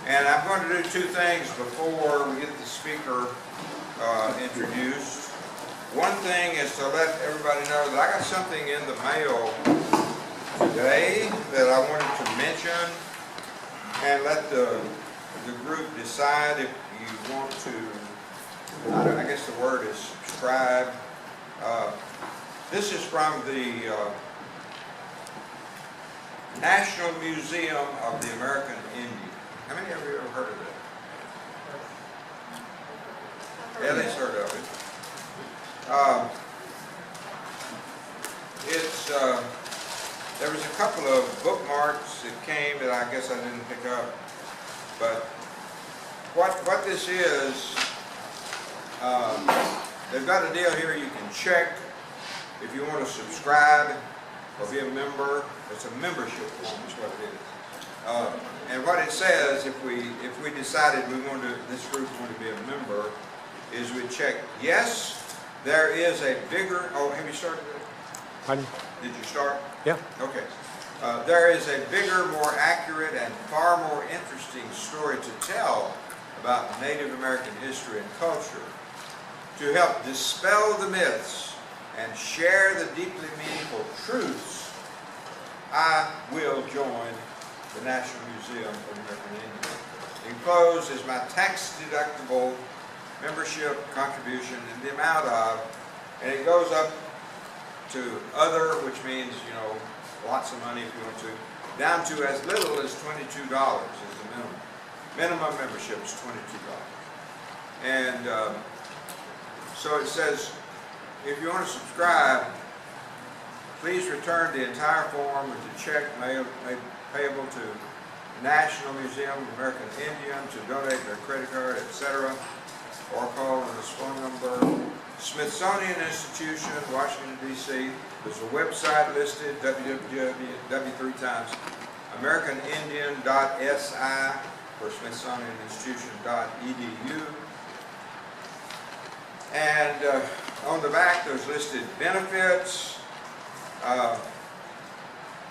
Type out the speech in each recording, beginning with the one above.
And I'm going to do two things before we get the speaker introduced. One thing is to let everybody know that I got something in the mail today that I wanted to mention, and let the group decide if you want to, I guess the word is subscribe. This is from the National Museum of the American Indian. How many of you have ever heard of that? Yeah, they've heard of it. There was a couple of bookmarks that came that I guess I didn't pick up, but what this is, they've got a deal here you can check if you want to subscribe or be a member. It's a membership form is what it is. And what it says, if we decided this group wanted to be a member, is we check, yes, there is a bigger, have you started it? Pardon? Did you start? Yeah. Okay. There is a bigger, more accurate, and far more interesting story to tell about Native American history and culture. To help dispel the myths and share the deeply meaningful truths, I will join the National Museum of American Indian. Enclosed is my tax-deductible membership contribution in the amount of, and it goes up to other, which means, lots of money if you want to, down to as little as $22 is the minimum. Minimum membership is $22. And so it says, if you want to subscribe, please return the entire form with the check made payable to National Museum of American Indian to donate their credit card, etc., or call on this phone number. Smithsonian Institution, Washington, D.C. There's a website listed, www.americanindian.si or smithsonianinstitution.edu. And on the back there's listed benefits, a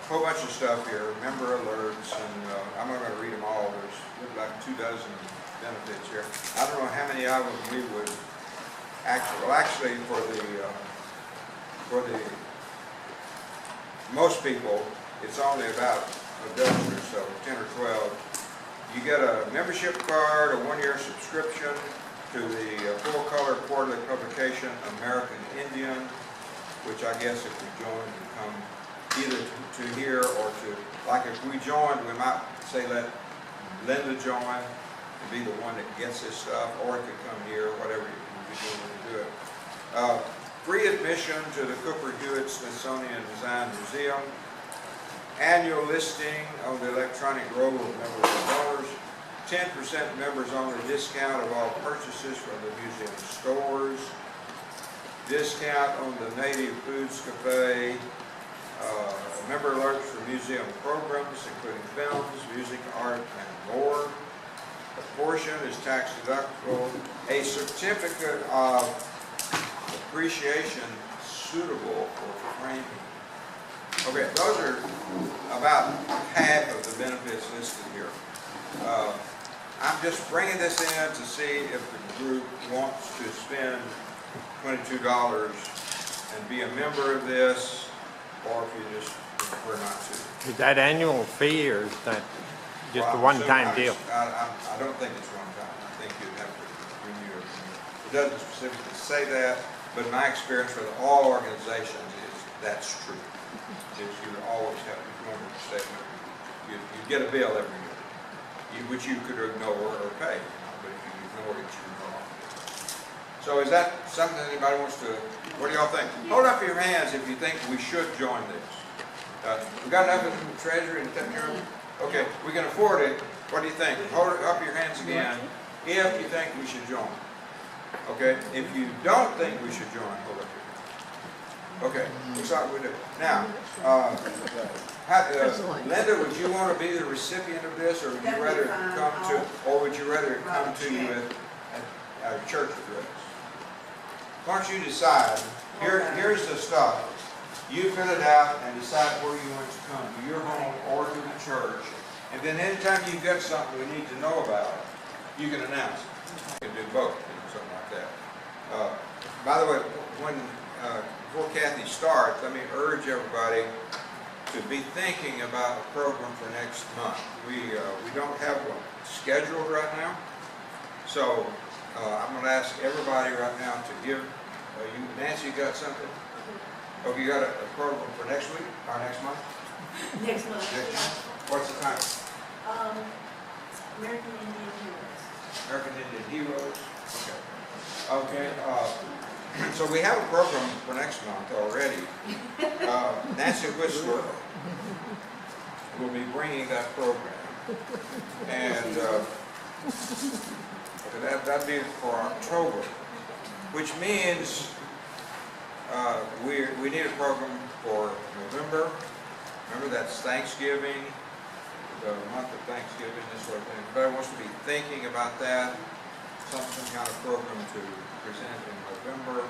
whole bunch of stuff here, member alerts, and I'm not going to read them all. There's like 24 benefits here. I don't know how many of them we would actually for the most people, it's only about a dozen or so, 10 or 12. You get a membership card, a one-year subscription to the full-color quarterly publication, American Indian, which I guess if we join, we come either to here or to, like if we joined, we might say let Linda join and be the one that gets this stuff, or it could come here, whatever you do it. Free admission to the Cooper Hewitt Smithsonian Design Museum. Annual listing on the electronic roll of members and donors. 10% members only discount of all purchases from the museum stores. Discount on the Native Foods Cafe. Member alerts for museum programs, including films, music, art, and more. A portion is tax deductible. A certificate of appreciation suitable for framing. Okay, those are about half of the benefits listed here. I'm just bringing this in to see if the group wants to spend $22 and be a member of this, or if you just prefer not to. Is that annual fee, or is that just a one-time deal? I don't think it's one time. I think you'd have to renew it. It doesn't specifically say that, but my experience with all organizations is that's true. Is you always have, if you want to stay a member, you get a bill every year, which you could ignore or pay, but if you ignore it, you ignore it. So is that something anybody wants to, what do y'all think? Hold up your hands if you think we should join this. We got enough in the treasury to take care of it? Okay, we can afford it. What do you think? Hold up your hands again if you think we should join. Okay, if you don't think we should join, hold up your hands. Okay, looks like we do. Now, Linda, would you want to be the recipient of this, or would you rather it come to you at a church address? Why don't you decide? Here's the stuff. You fill it out and decide where you want it to come, to your home or to the church. And then anytime you've got something we need to know about, you can announce it. You can do both, something like that. By the way, before Kathy starts, let me urge everybody to be thinking about a program for next month. We don't have one scheduled right now, so I'm going to ask everybody right now to give. Nancy, you got something? Oh, you got a program for next week or next month? Next month. Next month. What's the time? American Indian Heroes. American Indian Heroes. Okay. So we have a program for next month already. Nancy Whistler will be bringing that program, and that'd be for October, which means we need a program for November. Remember, that's Thanksgiving, the month of Thanksgiving, this sort of thing. Everybody wants to be thinking about that, some kind of program to present in November.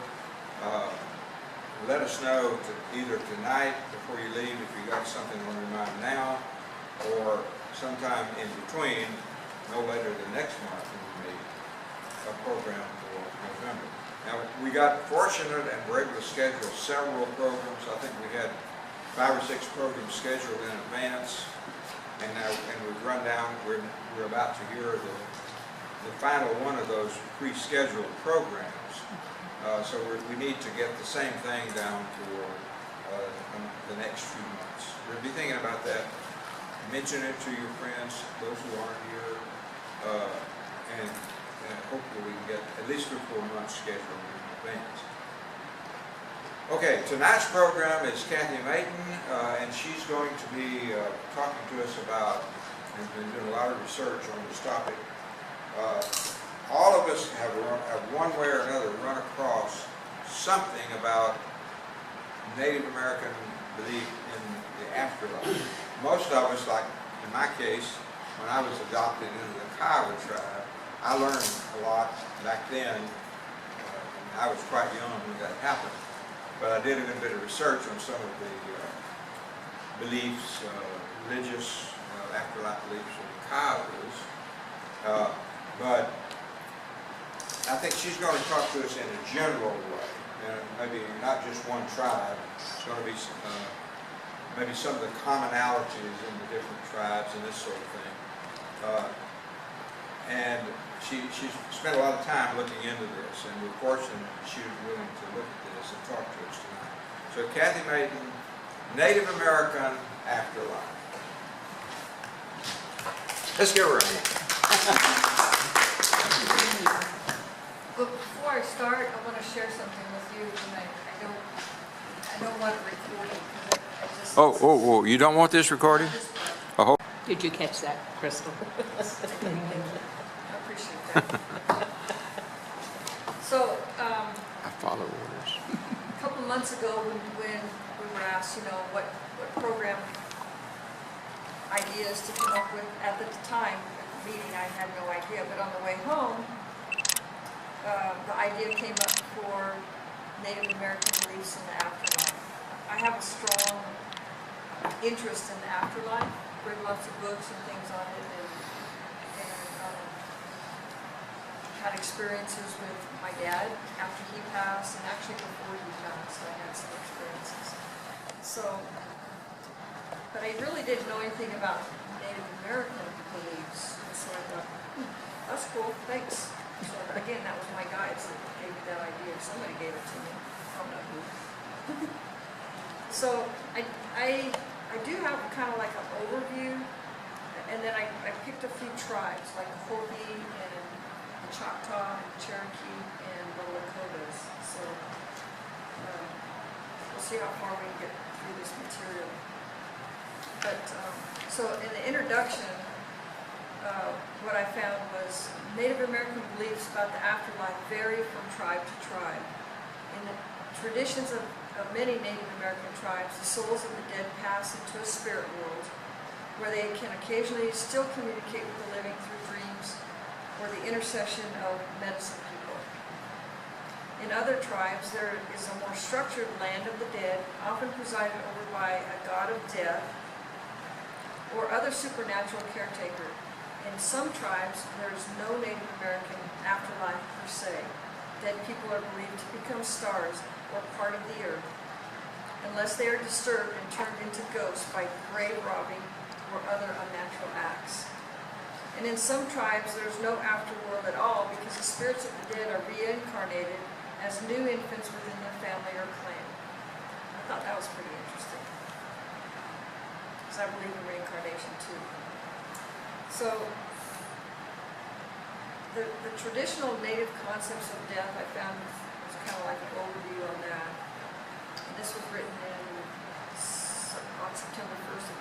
Let us know either tonight before you leave if you got something on your mind now, or sometime in between, no later than next month, when we meet, a program for November. Now, we got fortunate and were able to schedule several programs. I think we had 5 or 6 programs scheduled in advance, and we've run down. We're about to hear the final one of those pre-scheduled programs. So we need to get the same thing down for the next few months. We'll be thinking about that. Mention it to your friends, those who aren't here, and hopefully we can get at least 3 or 4 months scheduled in advance. Okay, tonight's program is Kathy Mayton, and she's going to be talking to us about, and been doing a lot of research on this topic. All of us have one way or another run across something about Native American belief in the afterlife. Most of us, like in my case, when I was adopted into the Kiowa tribe, I learned a lot back then. I was quite young when that happened, but I did a little bit of research on some of the beliefs, religious afterlife beliefs of the Kiowas. But I think she's going to talk to us in a general way, maybe not just one tribe. It's going to be maybe some of the commonalities in the different tribes and this sort of thing. And she's spent a lot of time looking into this, and we're fortunate she was willing to look at this and talk to us tonight. So Kathy Mayton, Native American Afterlife. Let's give her a hand. But before I start, I want to share something with you, and I don't want it recorded because I just. Oh, you don't want this recorded? Oh. Did you catch that, Chrystal? I appreciate that. So, I follow orders. a couple months ago, when we were asked, what program ideas to come up with, at the time, at the meeting, I had no idea, but on the way home, the idea came up for Native American beliefs in the afterlife. I have a strong interest in the afterlife, read lots of books and things on it, and had experiences with my dad after he passed, and actually before he passed, I had some experiences. So, but I really didn't know anything about Native American beliefs, and so I thought, that's cool, thanks. So again, that was my guides that gave me that idea. Somebody gave it to me. I don't know who. So I do have kind of like an overview, and then I picked a few tribes like the Hopi and the Choctaw and Cherokee and the Lakotas. So we'll see how far we can get through this material. But so in the introduction, what I found was Native American beliefs about the afterlife vary from tribe to tribe. In the traditions of many Native American tribes, the souls of the dead pass into a spirit world where they can occasionally still communicate with the living through dreams or the intercession of medicine people. In other tribes, there is a more structured land of the dead, often presided over by a god of death, or other supernatural caretaker. In some tribes, there is no Native American afterlife per se. Dead people are believed to become stars or part of the earth, unless they are disturbed and turned into ghosts by grave robbing or other unnatural acts. And in some tribes, there is no afterworld at all because the spirits of the dead are reincarnated as new infants within their family or clan. I thought that was pretty interesting, because I believe in reincarnation too. So, the traditional Native concepts of death, I found was kind of like an overview on that. And this was written on September 1st of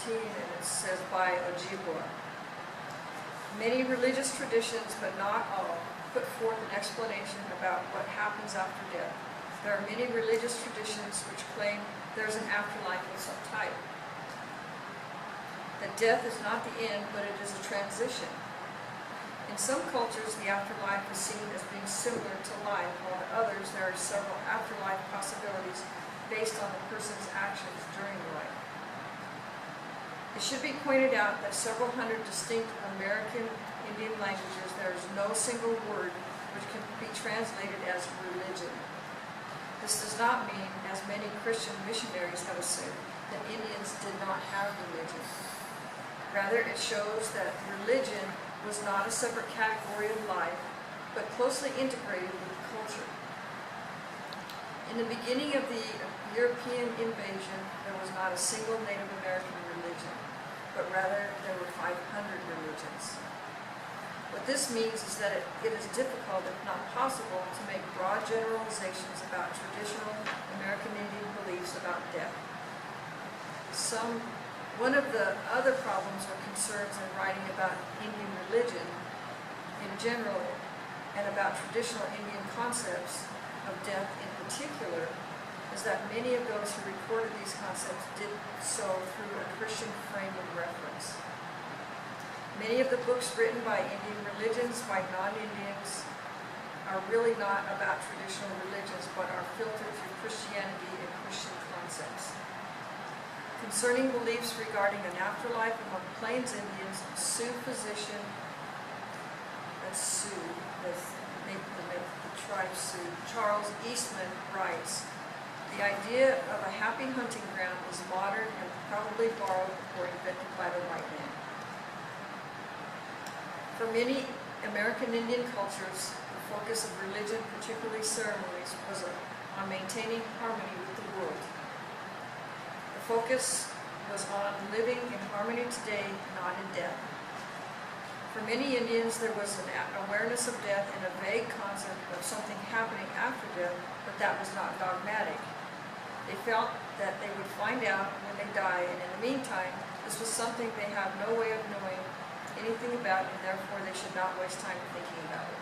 2014, and it says by Ojibwa. Many religious traditions, but not all, put forth an explanation about what happens after death. There are many religious traditions which claim there's an afterlife of some type. That death is not the end, but it is a transition. In some cultures, the afterlife is seen as being similar to life, while in others there are several afterlife possibilities based on the person's actions during life. It should be pointed out that several hundred distinct American Indian languages, there is no single word which can be translated as religion. This does not mean, as many Christian missionaries have assumed, that Indians did not have religion. Rather, it shows that religion was not a separate category of life, but closely integrated with the culture. In the beginning of the European invasion, there was not a single Native American religion, but rather there were 500 religions. What this means is that it is difficult, if not possible, to make broad generalizations about traditional American Indian beliefs about death. One of the other problems or concerns in writing about Indian religion in general and about traditional Indian concepts of death in particular is that many of those who recorded these concepts did so through a Christian frame of reference. Many of the books written by Indian religions by non-Indians are really not about traditional religions, but are filtered through Christianity and Christian concepts. Concerning beliefs regarding an afterlife among Plains Indians, Sioux physician, the tribe Sioux, Charles Eastman writes, "The idea of a happy hunting ground is modern and probably borrowed or invented by the white man." For many American Indian cultures, the focus of religion, particularly ceremonies, was on maintaining harmony with the world. The focus was on living in harmony today, not in death. For many Indians, there was an awareness of death and a vague concept of something happening after death, but that was not dogmatic. They felt that they would find out when they die, and in the meantime, this was something they have no way of knowing anything about, and therefore they should not waste time thinking about it.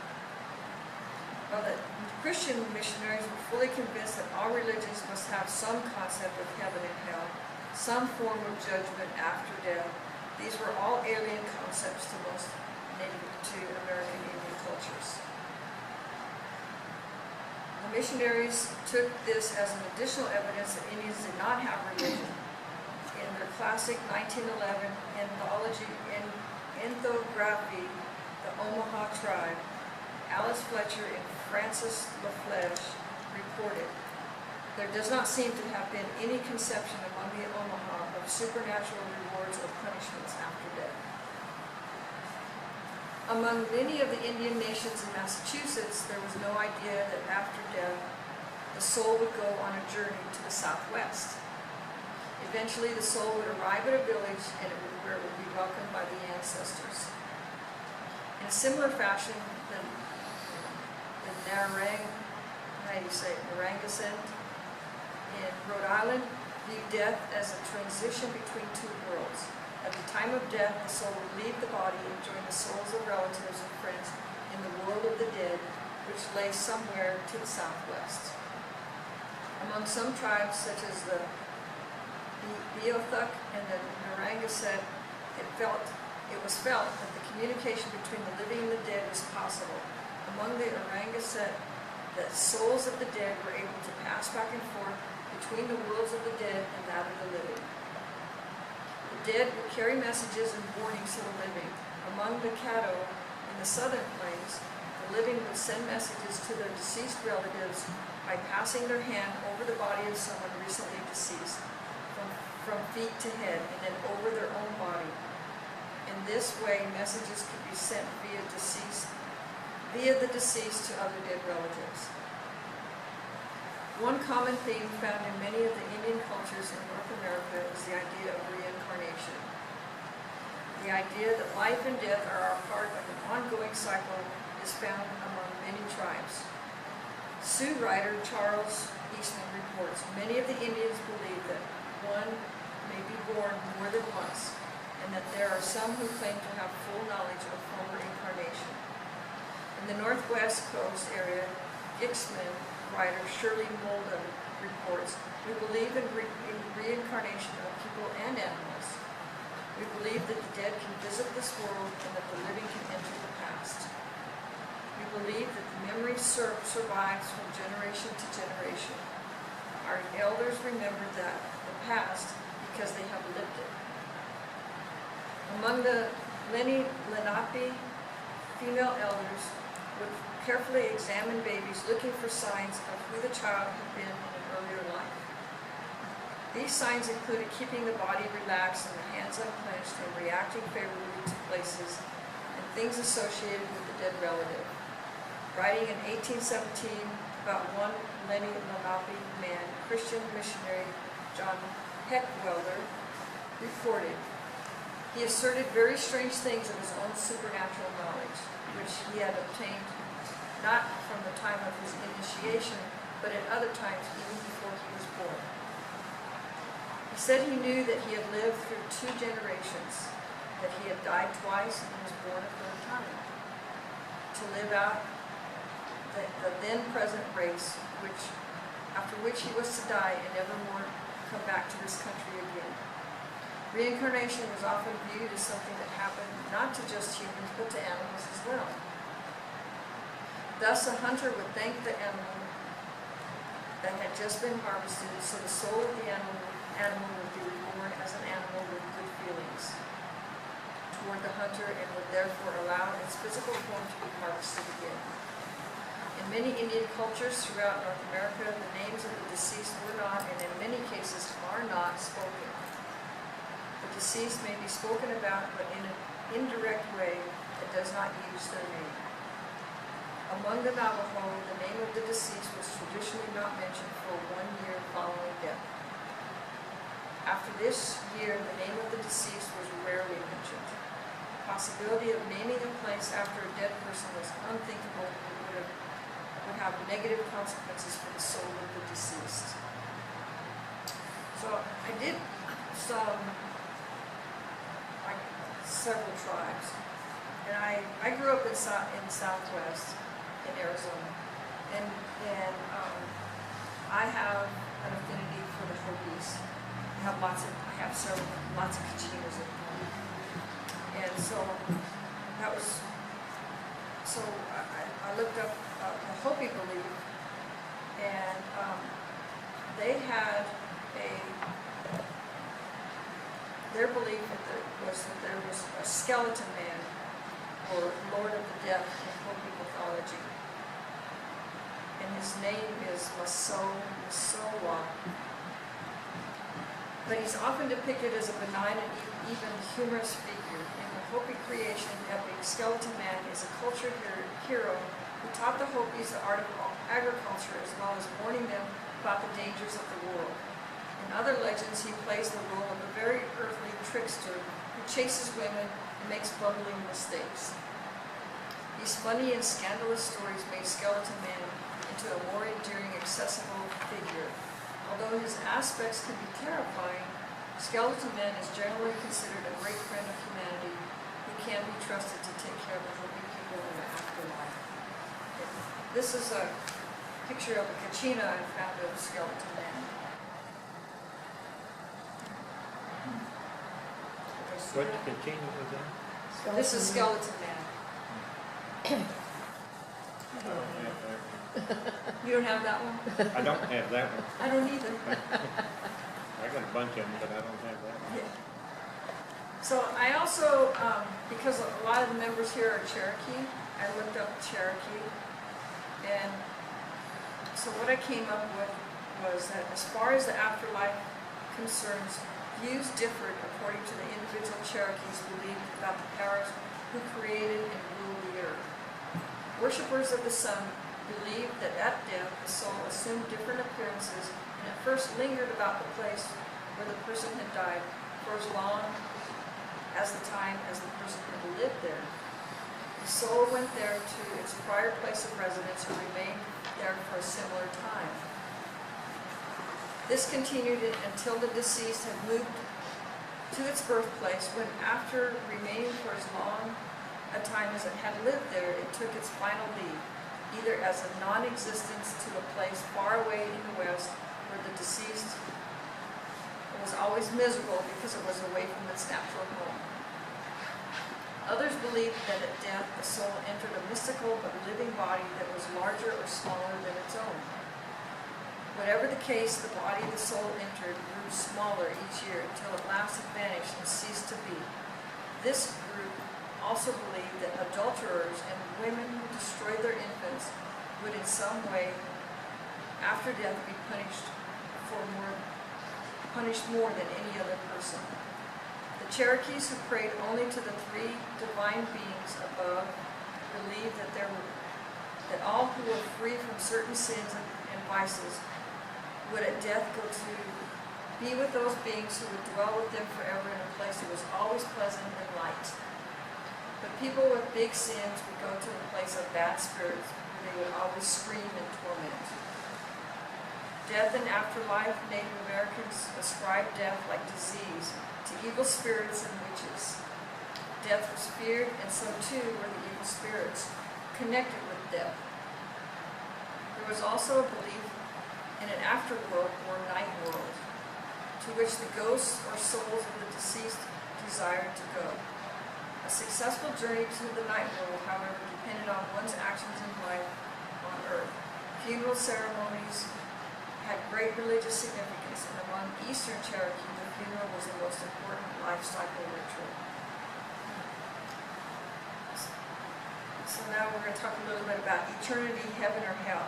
Well, the Christian missionaries were fully convinced that all religions must have some concept of heaven and hell, some form of judgment after death. These were all alien concepts to most Native American Indian cultures. The missionaries took this as an additional evidence that Indians did not have religion. In their classic 1911 ethnography, The Omaha Tribe, Alice Fletcher and Francis LaFlèche reported, "There does not seem to have been any conception among the Omaha of supernatural rewards or punishments after death." Among many of the Indian nations in Massachusetts, there was no idea that after death, the soul would go on a journey to the southwest. Eventually, the soul would arrive at a village where it would be welcomed by the ancestors. In a similar fashion, the Narragansett in Rhode Island viewed death as a transition between two worlds. At the time of death, the soul would leave the body and join the souls of relatives and friends in the world of the dead, which lay somewhere to the southwest. Among some tribes, such as the Beothuk and the Narragansett, it was felt that the communication between the living and the dead was possible. Among the Narragansett, the souls of the dead were able to pass back and forth between the worlds of the dead and that of the living. The dead would carry messages and warnings to the living. Among the Caddo in the southern plains, the living would send messages to their deceased relatives by passing their hand over the body of someone recently deceased, from feet to head, and then over their own body. In this way, messages could be sent via the deceased to other dead relatives. One common theme found in many of the Indian cultures in North America is the idea of reincarnation. The idea that life and death are a part of an ongoing cycle is found among many tribes. Sioux writer Charles Eastman reports many of the Indians believe that one may be born more than once, and that there are some who claim to have full knowledge of former incarnation. In the Northwest Coast area, Gixman writer Shirley Molden reports, "We believe in reincarnation of people and animals. We believe that the dead can visit this world and that the living can enter the past. We believe that the memory survives from generation to generation. Our elders remember the past because they have lived it." Among the Lenape female elders would carefully examine babies looking for signs of who the child had been in an earlier life. These signs included keeping the body relaxed and the hands unclenched and reacting favorably to places and things associated with the dead relative. Writing in 1817 about one Lenni Lenape man, Christian missionary John Heckwelder reported, he asserted very strange things of his own supernatural knowledge, which he had obtained not from the time of his initiation, but at other times even before he was born. He said he knew that he had lived through 2 generations, that he had died twice and was born a 3rd time, to live out the then present race, after which he was to die and never more come back to this country again. Reincarnation was often viewed as something that happened not to just humans, but to animals as well. Thus, a hunter would thank the animal that had just been harvested, so the soul of the animal would be reborn as an animal with good feelings toward the hunter and would therefore allow its physical form to be harvested again. In many Indian cultures throughout North America, the names of the deceased were not, and in many cases are not, spoken. The deceased may be spoken about, but in an indirect way that does not use their name. Among the Navajo, the name of the deceased was traditionally not mentioned for 1 year following death. After this year, the name of the deceased was rarely mentioned. The possibility of naming a place after a dead person was unthinkable and would have negative consequences for the soul of the deceased. So I did several tribes, and I grew up in Southwest in Arizona, and I have an affinity for the Hopis. I have lots of Kachinas at home, and so I looked up the Hopi belief, and they had their belief was that there was a skeleton man, or Lord of the Death in Hopi mythology, and his name is Masowa. But he's often depicted as a benign and even humorous figure. In the Hopi creation epic, Skeleton Man is a cultured hero who taught the Hopis the art of agriculture as well as warning them about the dangers of the world. In other legends, he plays the role of a very earthly trickster who chases women and makes bumbling mistakes. These funny and scandalous stories made Skeleton Man into a more endearing, accessible figure. Although his aspects can be terrifying, Skeleton Man is generally considered a great friend of humanity who can be trusted to take care of the Hopi people in the afterlife. This is a picture of a Kachina I found of Skeleton Man. What Kachina was that? This is Skeleton Man. I don't have that You don't have that one? one. I don't have that one. I don't either. I got a bunch of them, but I don't have that one. Yeah. So I also, because a lot of the members here are Cherokee, I looked up Cherokee. And so what I came up with was that as far as the afterlife concerns, views differed according to the individual Cherokees believed about the powers who created and ruled the earth. Worshippers of the sun believed that at death the soul assumed different appearances and at first lingered about the place where the person had died for as long as the time as the person had lived there. The soul went there to its prior place of residence and remained there for a similar time. This continued until the deceased had moved to its birthplace, when after remaining for as long a time as it had lived there, it took its final leave, either as a non-existence to a place far away in the west where the deceased was always miserable because it was away from its natural home. Others believed that at death the soul entered a mystical but living body that was larger or smaller than its own. Whatever the case, the body the soul entered grew smaller each year until at last it vanished and ceased to be. This group also believed that adulterers and women who destroyed their infants would in some way, after death, be punished more than any other person. The Cherokees, who prayed only to the three divine beings above, believed that all who were free from certain sins and vices would at death go to be with those beings who would dwell with them forever in a place that was always pleasant and light. But people with big sins would go to a place of bad spirits where they would always scream in torment. Death and afterlife, Native Americans ascribed death like disease to evil spirits and witches. Death was feared, and so too were the evil spirits connected with death. There was also a belief in an afterworld or night world, to which the ghosts or souls of the deceased desired to go. A successful journey to the night world, however, depended on one's actions in life on earth. Funeral ceremonies had great religious significance, and among Eastern Cherokee, the funeral was the most important life cycle ritual. So now we're going to talk a little bit about eternity, heaven, or hell.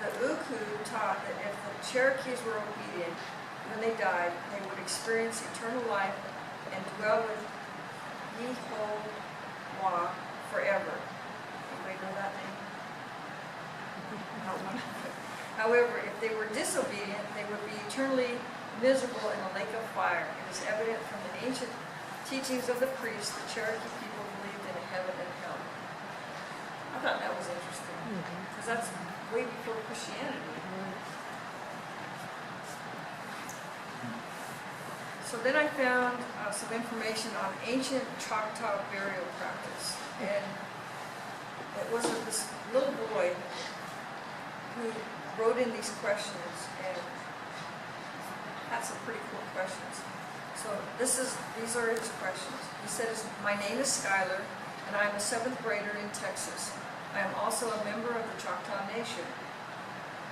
The Uku taught that if the Cherokees were obedient when they died, they would experience eternal life and dwell with Yehovah forever. Anybody know that name? However, if they were disobedient, they would be eternally miserable in a lake of fire. It is evident from the ancient teachings of the priests that Cherokee people believed in a heaven and hell. I thought that was interesting, because that's way before Christianity. So then I found some information on ancient Choctaw burial practice. And it was this little boy who wrote in these questions, and had some pretty cool questions. So these are his questions. He says, "My name is Skylar, and I am a 7th grader in Texas. I am also a member of the Choctaw Nation.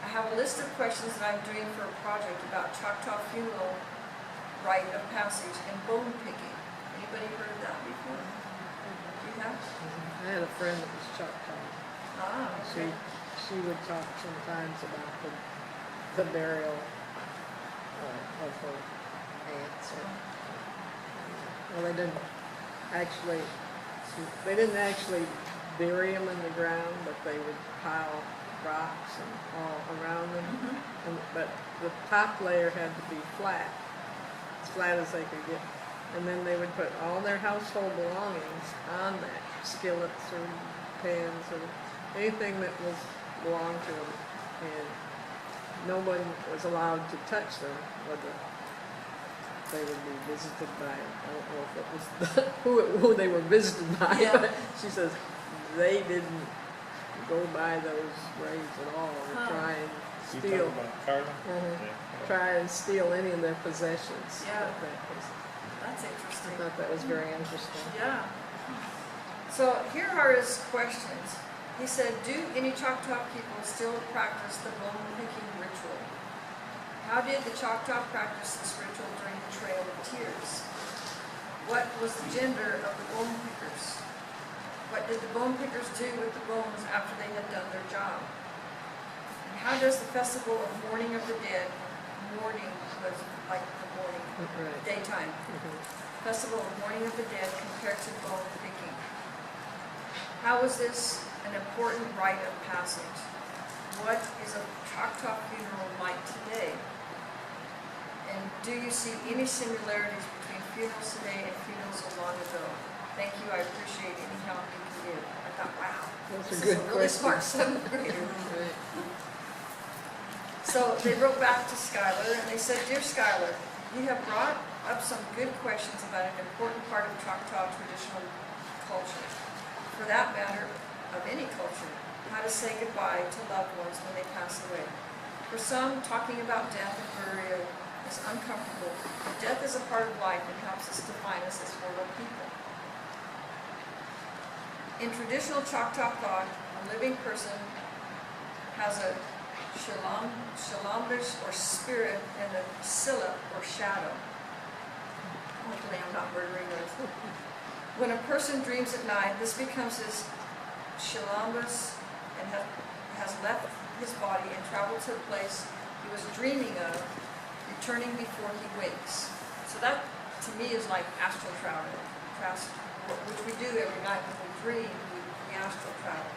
I have a list of questions that I'm doing for a project about Choctaw funeral rite of passage and bone picking." Anybody heard of that before? You have? I had a friend that was Choctaw. Ah, okay. She would talk sometimes about the burial of her aunts. Well, they didn't actually bury them in the ground, but they would pile rocks and all around them. But the top layer had to be flat, as flat as they could get. And then they would put all their household belongings on that, skillets or pans or anything that belonged to them. And no one was allowed to touch them, whether they would be visited by, I don't know if it was who they were visited by, Yeah. but she says they didn't go by those graves at all or try and You steal. talking about Carla? Try and steal any of their possessions. Yeah. I That's interesting. thought that was very interesting. Yeah. So here are his questions. He said, "Do any Choctaw people still practice the bone picking ritual? How did the Choctaw practice this ritual during the Trail of Tears? what was the gender of the bone pickers? What did the bone pickers do with the bones after they had done their job? And how does the festival of mourning of the dead, mourning was like the morning, Right. daytime, Mhm. festival of mourning of the dead compared to bone picking? How was this an important rite of passage? What is a Choctaw funeral like today? And do you see any similarities between funerals today and funerals of long ago? Thank you, I appreciate any help you can give. I thought, wow, Those this are is good a really smart questions. seventh grader. Right. So they wrote back to Skylar and they said, Dear Skylar, you have brought up some good questions about an important part of Choctaw traditional culture. For that matter, of any culture, how to say goodbye to loved ones when they pass away. For some, talking about death and burial is uncomfortable, but death is a part of life and helps us define us as mortal people. In traditional Choctaw thought, a living person has a shalombish or spirit and a silla or shadow. Hopefully I'm not murdering those. When a person dreams at night, this becomes his shalombish and has left his body and traveled to the place he was dreaming of, returning before he wakes. So that, to me, is like astral travel, which we do every night when we dream, we astral travel.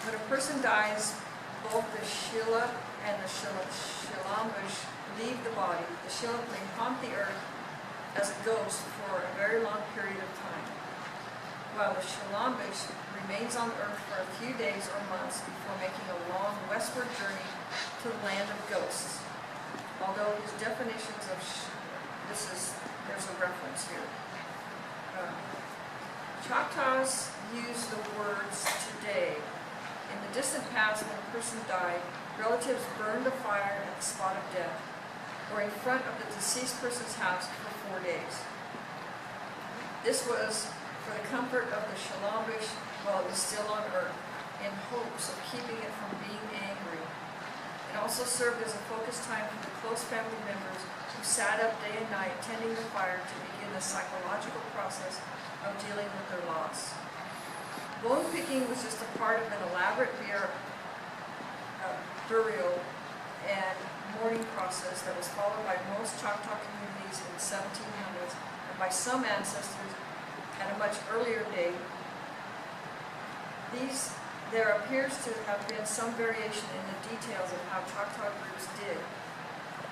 When a person dies, both the Sheila and the Shalombish leave the body. The Sheila may haunt the earth as a ghost for a very long period of time, while the Shalombish remains on earth for a few days or months before making a long westward journey to the land of ghosts. Although his definitions of there's a reference here. Choctaws use the words today. In the distant past, when a person died, relatives burned a fire at the spot of death, or in front of the deceased person's house for 4 days. This was for the comfort of the Shalombish while it was still on earth, in hopes of keeping it from being angry. It also served as a focus time for the close family members who sat up day and night tending the fire to begin the psychological process of dealing with their loss. Bone picking was just a part of an elaborate burial and mourning process that was followed by most Choctaw communities in the 1700s and by some ancestors at a much earlier date. There appears to have been some variation in the details of how Choctaw groups did,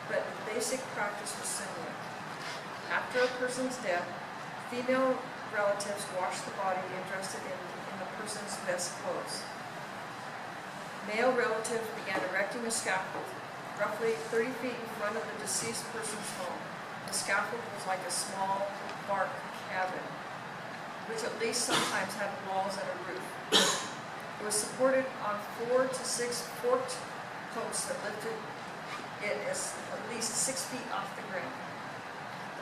but the basic practice was similar. After a person's death, female relatives washed the body and dressed it in the person's best clothes. Male relatives began erecting a scaffold roughly 30 feet in front of the deceased person's home. The scaffold was like a small bark cabin, which at least sometimes had walls and a roof. It was supported on 4 to 6 forked posts that lifted it as at least 6 feet off the ground.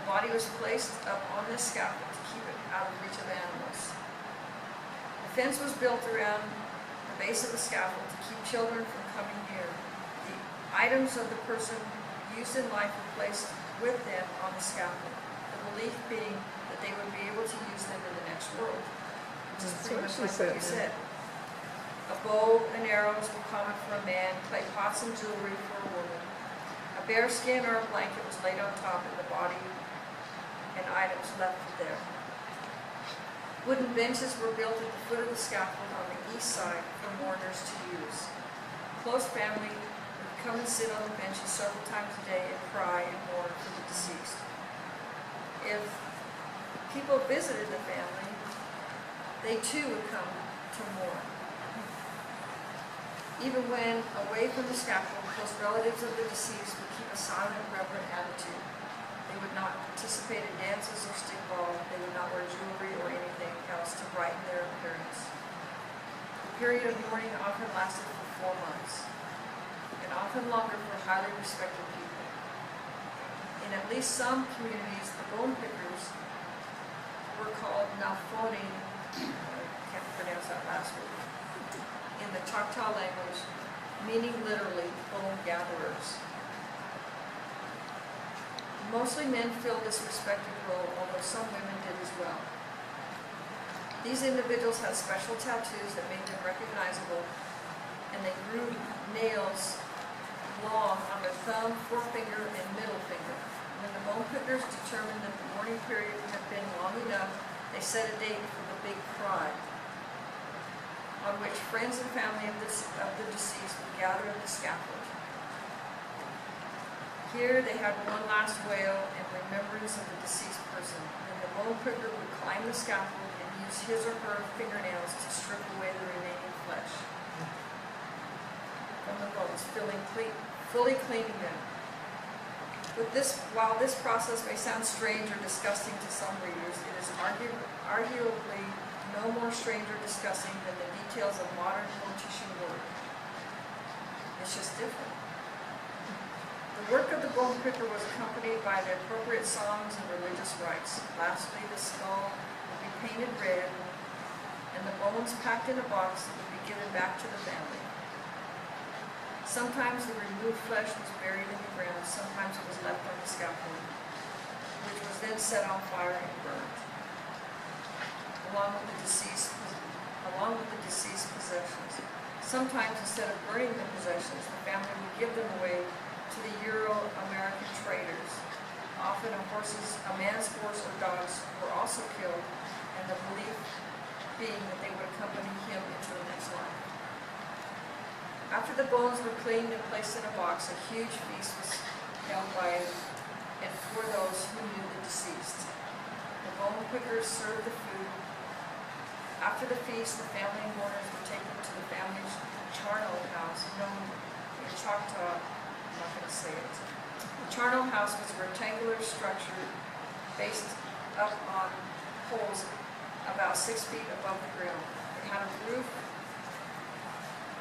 The body was placed up on this scaffold to keep it out of reach of animals. A fence was built around the base of the scaffold to keep children from coming near. The items of the person used in life were placed with them on the scaffold, the belief being that they would be able to use them in the next world, which is pretty much like what you said. A bow and arrows were common for a man, clay pots and jewelry for a woman. A bear skin or a blanket was laid on top of the body and items left there. Wooden benches were built at the foot of the scaffold on the east side for mourners to use. Close family would come and sit on the benches several times a day and cry and mourn for the deceased. If people visited the family, they too would come to mourn. Even when away from the scaffold, close relatives of the deceased would keep a silent, reverent attitude. They would not participate in dances or stickball. They would not wear jewelry or anything else to brighten their appearance. The period of mourning often lasted for 4 months, and often longer for highly respected people. In at least some communities, the bone pickers were called Nafoni, I can't pronounce that last word, in the Choctaw language, meaning literally bone gatherers. Mostly men filled this respected role, although some women did as well. These individuals had special tattoos that made them recognizable, and they grew nails long on their thumb, forefinger, and middle finger. When the bone pickers determined that the mourning period had been long enough, they set a date for the big cry, on which friends and family of the deceased would gather at the scaffold. Here they had one last wail in remembrance of the deceased person. Then the bone picker would climb the scaffold and use his or her fingernails to strip away the remaining flesh from the bones, fully cleaning them. While this process may sound strange or disgusting to some readers, it is arguably no more strange or disgusting than the details of modern mortician work. It's just different. The work of the bone picker was accompanied by the appropriate songs and religious rites. Lastly, the skull would be painted red, and the bones packed in a box would be given back to the family. Sometimes the removed flesh was buried in the ground, sometimes it was left on the scaffold, which was then set on fire and burned, along with the deceased possessions. Sometimes, instead of burning the possessions, the family would give them away to the Euro-American traders. Often a man's horse or dogs were also killed, and the belief being that they would accompany him into the next life. After the bones were cleaned and placed in a box, a huge feast was held by and for those who knew the deceased. The bone pickers served the food. After the feast, the family and mourners were taken to the family's charnel house, known in Choctaw. I'm not going to say it. The charnel house was a rectangular structure based up on poles about 6 feet above the ground. It had a roof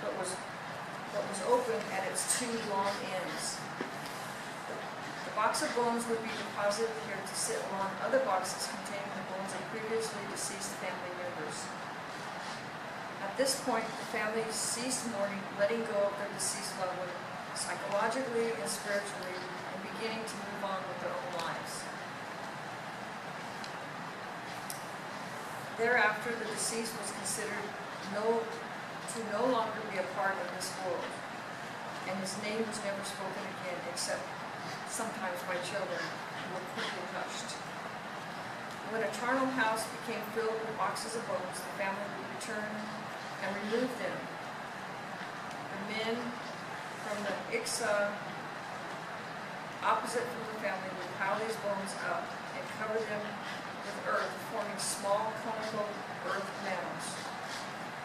but was open at its two long ends. The box of bones would be deposited here to sit along other boxes containing the bones of previously deceased family members. At this point, the family ceased mourning, letting go of their deceased loved one psychologically and spiritually, and beginning to move on with their own lives. Thereafter, the deceased was considered to no longer be a part of this world, and his name was never spoken again, except sometimes by children who were quickly hushed. When a charnel house became filled with boxes of bones, the family would return and remove them. The men from the Ixa, opposite from the family, would pile these bones up and cover them with earth, forming small conical earth mounds.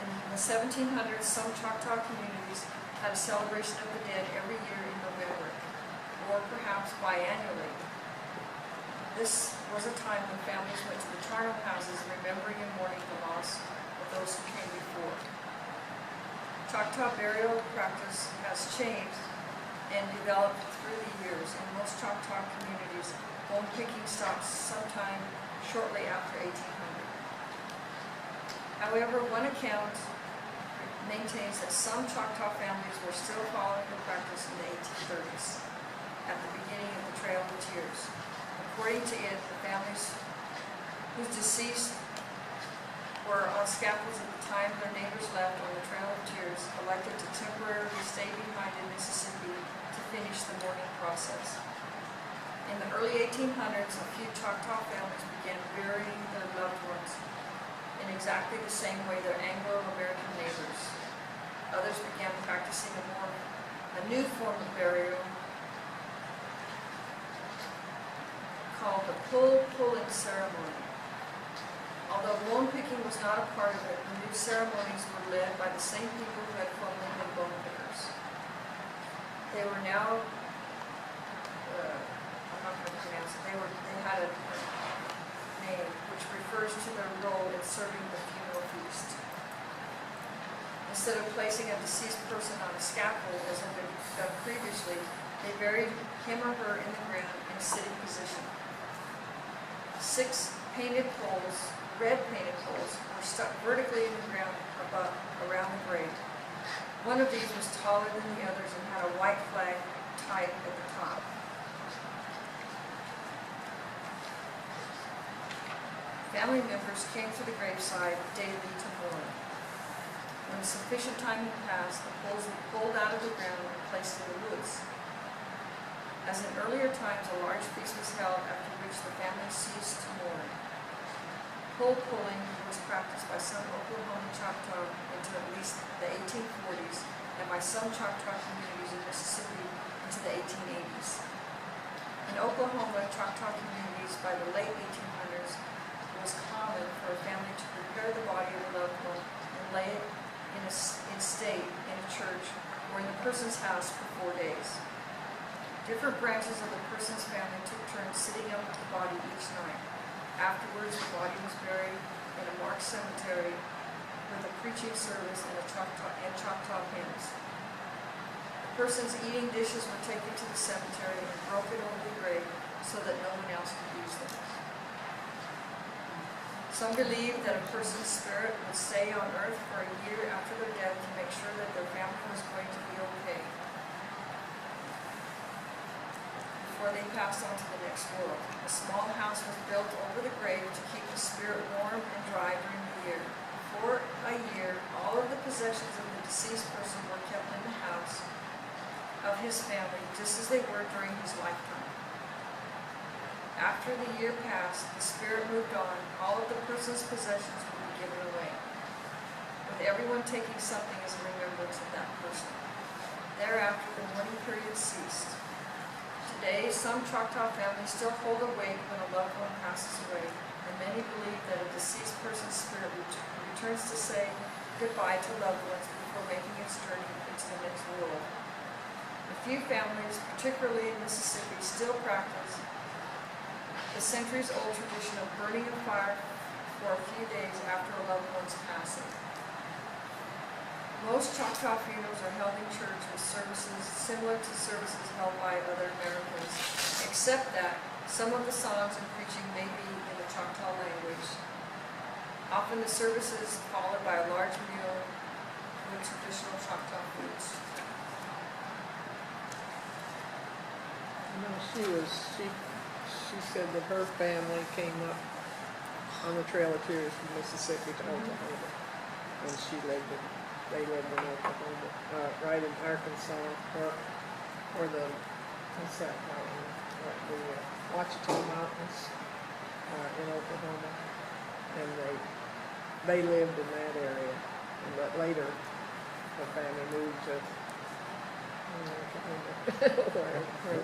In the 1700s, some Choctaw communities had a celebration of the dead every year in November, or perhaps biannually. This was a time when families went to the charnel houses, remembering and mourning the loss of those who came before. Choctaw burial practice has changed and developed through the years. In most Choctaw communities, bone picking stopped sometime shortly after 1800. However, one account maintains that some Choctaw families were still following the practice in the 1830s, at the beginning of the Trail of Tears. According to it, the families whose deceased were on scaffolds at the time their neighbors left on the Trail of Tears elected to temporarily stay behind in Mississippi to finish the mourning process. In the early 1800s, a few Choctaw families began burying their loved ones in exactly the same way their Anglo-American neighbors. Others began practicing a new form of burial called the pulling ceremony. Although bone picking was not a part of it, the new ceremonies were led by the same people who had formerly been bone pickers. They were now, I'm not going to pronounce it, they had a name which refers to their role in serving the funeral feast. Instead of placing a deceased person on a scaffold as had been done previously, they buried him or her in the ground in a sitting position. 6 painted poles, red painted poles, were stuck vertically in the ground around the grave. One of these was taller than the others and had a white flag tied at the top. Family members came to the graveside daily to mourn. When sufficient time had passed, the poles were pulled out of the ground and placed in the woods. As in earlier times, a large feast was held, after which the family ceased to mourn. Pole pulling was practiced by some Oklahoma Choctaw into at least the 1840s, and by some Choctaw communities in Mississippi into the 1880s. In Oklahoma, Choctaw communities by the late 1800s, it was common for a family to prepare the body of a loved one and lay it in state in a church or in the person's house for 4 days. Different branches of the person's family took turns sitting up with the body each night. Afterwards, the body was buried in a marked cemetery with a preaching service and Choctaw hymns. The person's eating dishes were taken to the cemetery and broken over the grave so that no one else could use them. Some believed that a person's spirit would stay on earth for a year after their death to make sure that their family was going to be okay before they passed on to the next world. A small house was built over the grave to keep the spirit warm and dry during the year. For a year, all of the possessions of the deceased person were kept in the house of his family, just as they were during his lifetime. After the year passed, the spirit moved on. All of the person's possessions would be given away, with everyone taking something as a remembrance of that person. Thereafter, the mourning period ceased. Today, some Choctaw families still hold a wake when a loved one passes away, and many believe that a deceased person's spirit returns to say goodbye to loved ones before making its journey into the next world. A few families, particularly in Mississippi, still practice the centuries-old tradition of burning a fire for a few days after a loved one's passing. Most Choctaw funerals are held in church with services similar to services held by other Americans, except that some of the songs and preaching may be in the Choctaw language. Often the service is followed by a large meal with traditional Choctaw foods. You know, she said that her family came up on the Trail of Tears from Mississippi to Oklahoma, and they lived in Oklahoma, right in Arkansas, or the, what's that mountain, the Ouachita Mountains, in Oklahoma, and they lived in that area, but later the family moved to, I can't remember where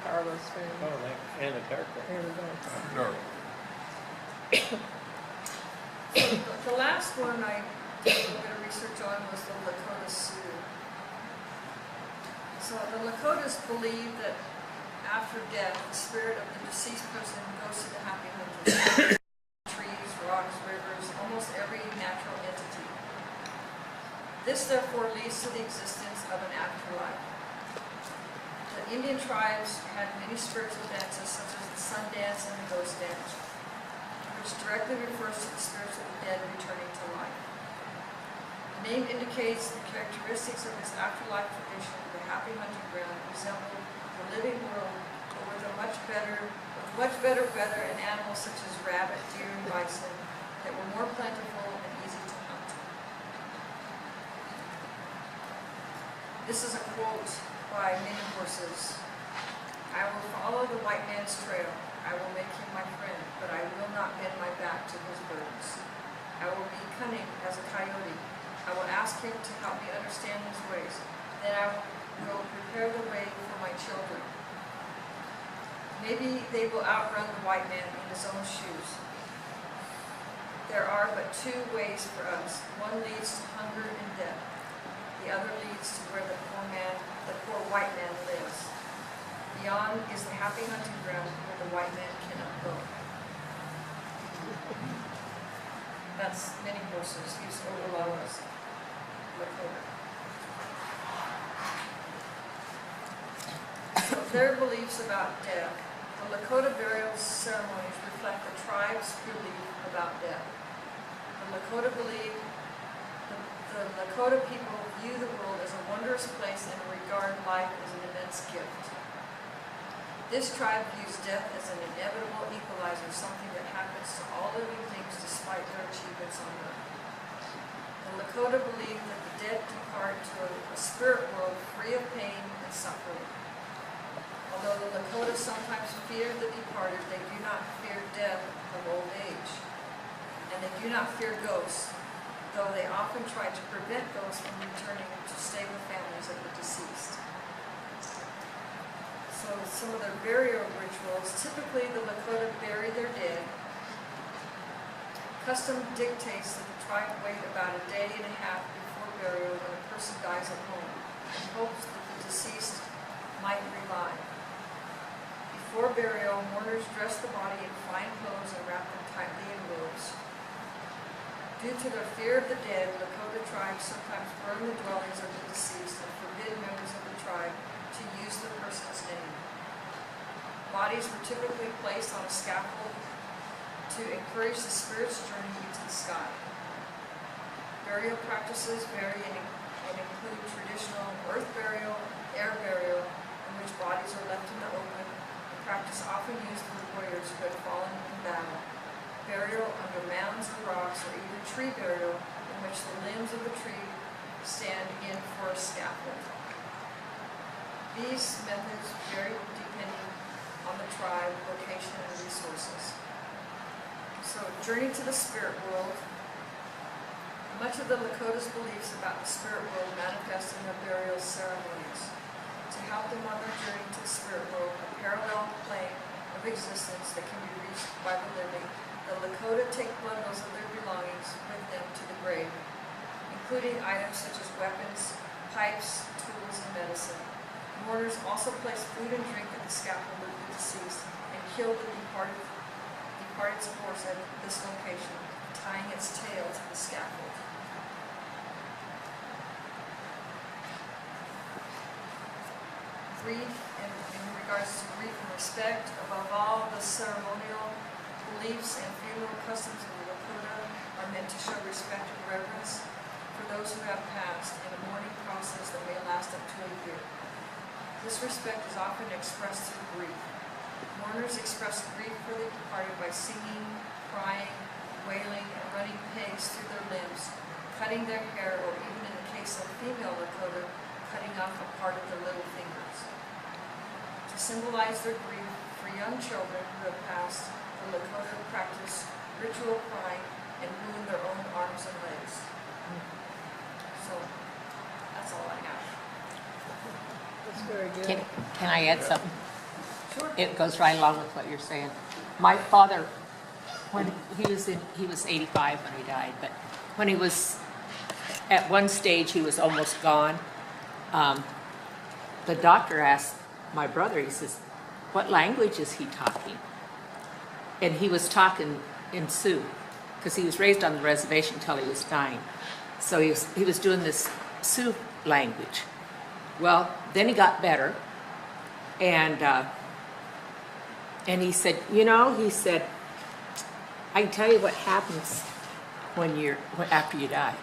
Carla's family. Oh, like Anadarko. Anadarko. The last one I did a little bit of research on was the Lakota Sioux. So the Lakotas believe that after death, the spirit of the deceased person goes to the happy hunter. Trees, rocks, rivers, almost every natural entity. This therefore leads to the existence of an afterlife. The Indian tribes had many spiritual dances such as the sun dance and the ghost dance, which directly refers to the spirits of the dead returning to life. The name indicates the characteristics of this afterlife tradition. The happy hunting ground resembled the living world, but with much better weather and animals such as rabbit, deer, and bison that were more plentiful and easy to hunt. This is a quote by Many Horses. I will follow the white man's trail. I will make him my friend, but I will not bend my back to his burdens. I will be cunning as a coyote. I will ask him to help me understand his ways. Then I will prepare the way for my children. Maybe they will outrun the white man in his own shoes. There are but two ways for us. One leads to hunger and death. The other leads to where the poor white man lives. Beyond is the happy hunting ground where the white man cannot go. That's Many Horses, used Ogallala's Lakota. So their beliefs about death. The Lakota burial ceremonies reflect the tribe's belief about death. The Lakota believe the Lakota people view the world as a wondrous place and regard life as an immense gift. This tribe views death as an inevitable equalizer, something that happens to all living things despite their achievements on earth. The Lakota believe that the dead depart to a spirit world free of pain and suffering. Although the Lakota sometimes fear the departed, they do not fear death of old age. And they do not fear ghosts, though they often try to prevent ghosts from returning to stay with families of the deceased. So some of their burial rituals, typically the Lakota bury their dead. Custom dictates that the tribe wait about a day and a half before burial when a person dies at home, in hopes that the deceased might revive. Before burial, mourners dress the body in fine clothes and wrap them tightly in robes. Due to their fear of the dead, Lakota tribes sometimes burn the dwellings of the deceased and forbid members of the tribe to use the person's name. Bodies were typically placed on a scaffold to encourage the spirit's journey into the sky. Burial practices vary and include traditional earth burial, air burial, in which bodies are left in the open, a practice often used for warriors who had fallen in battle. Burial under mounds or rocks, or even tree burial, in which the limbs of the tree stand in for a scaffold. These methods vary depending on the tribe, location, and resources. So, journey to the spirit world. Much of the Lakota's beliefs about the spirit world manifest in their burial ceremonies. To help them on their journey to the spirit world, a parallel plane of existence that can be reached by the living, the Lakota take bundles of their belongings with them to the grave, including items such as weapons, pipes, tools, and medicine. Mourners also place food and drink at the scaffold of the deceased and kill the departed's horse at this location, tying its tail to the scaffold. Grief, in regards to grief and respect, above all, the ceremonial beliefs and funeral customs of the Lakota are meant to show respect and reverence for those who have passed in a mourning process that may last up to a year. This respect is often expressed through grief. Mourners express grief for the departed by singing, crying, wailing, and running pegs through their limbs, cutting their hair, or even in the case of female Lakota, cutting off a part of their little fingers. To symbolize their grief for young children who have passed, the Lakota practice ritual crying and wound their own arms and legs. So, that's all I have. That's very good. Can I add something? Sure. It goes right along with what you're saying. My father, when he was 85 when he died, but when he was at one stage, he was almost gone. The doctor asked my brother, he says, "What language is he talking?" And he was talking in Sioux, because he was raised on the reservation until he was dying. So he was doing this Sioux language. Well, then he got better, and he said, he said, "I can tell you what happens after you die."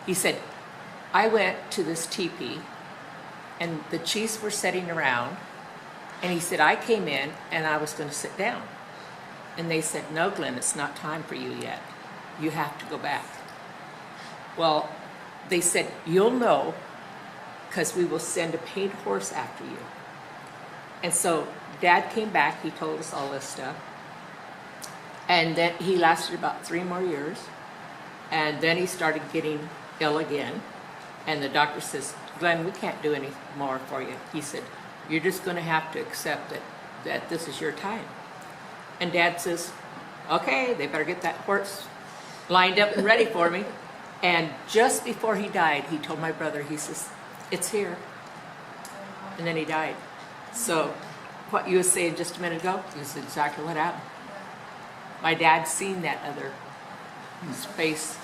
He said, "I went to this teepee, and the chiefs were sitting around, and he said, I came in, and I was going to sit down. And they said, 'No, Glenn, it's not time for you yet. You have to go back.' Well, they said, 'You'll know, because we will send a paid horse after you.' And so Dad came back, he told us all this stuff. And then he lasted about 3 more years. And then he started getting ill again. And the doctor says, 'Glenn, we can't do any more for you.' He said, 'You're just going to have to accept that this is your time.' And Dad says, 'Okay, they better get that horse lined up and ready for me.' And just before he died, he told my brother, he says, 'It's here.' And then he died. So what you were saying just a minute ago is exactly what happened. My dad's seen that other space.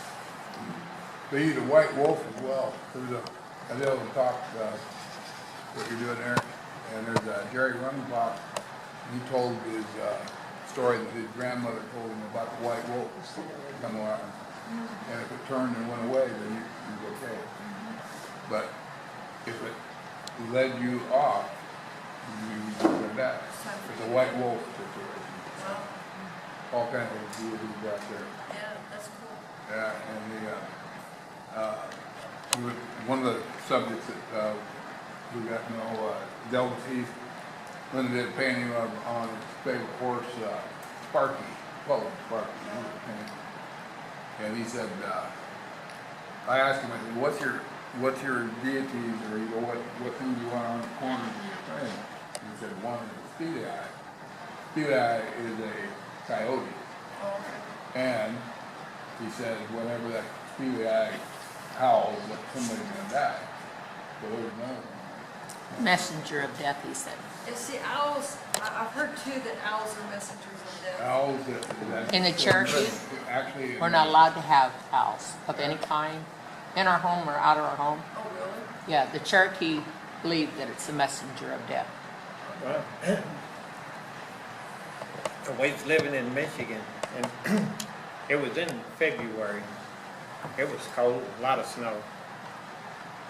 They eat a white wolf as well. There's a little talk what you're doing there, and there's Jerry Rungenbach. He told his story that his grandmother told him about the white wolf come around, and if it turned and went away, then he was okay. But if it led you off, That, it's a white wolf situation. Well, All kinds of deities out there. yeah, that's cool. Yeah, and one of the subjects that we got to know, dealt with, Linda did a painting on his favorite horse, Sparky, Sparky. And he said, I asked him, I said, what's your deities, or what things you want on the corner of your frame? And he said, one is a speedy eye. Speedy eye is a coyote. Oh, okay. And he says, whenever that speedy eye howls, that somebody's gonna die. So there's another one. Messenger of death, he said. And see, owls, I've heard too that owls are messengers of death. Owls, In the Cherokee, actually. we're not allowed to have owls of any kind in our home or out of our home. Oh, really? Yeah, the Cherokee believe that it's a messenger of death. Well, I was living in Michigan, and it was in February. It was cold, a lot of snow.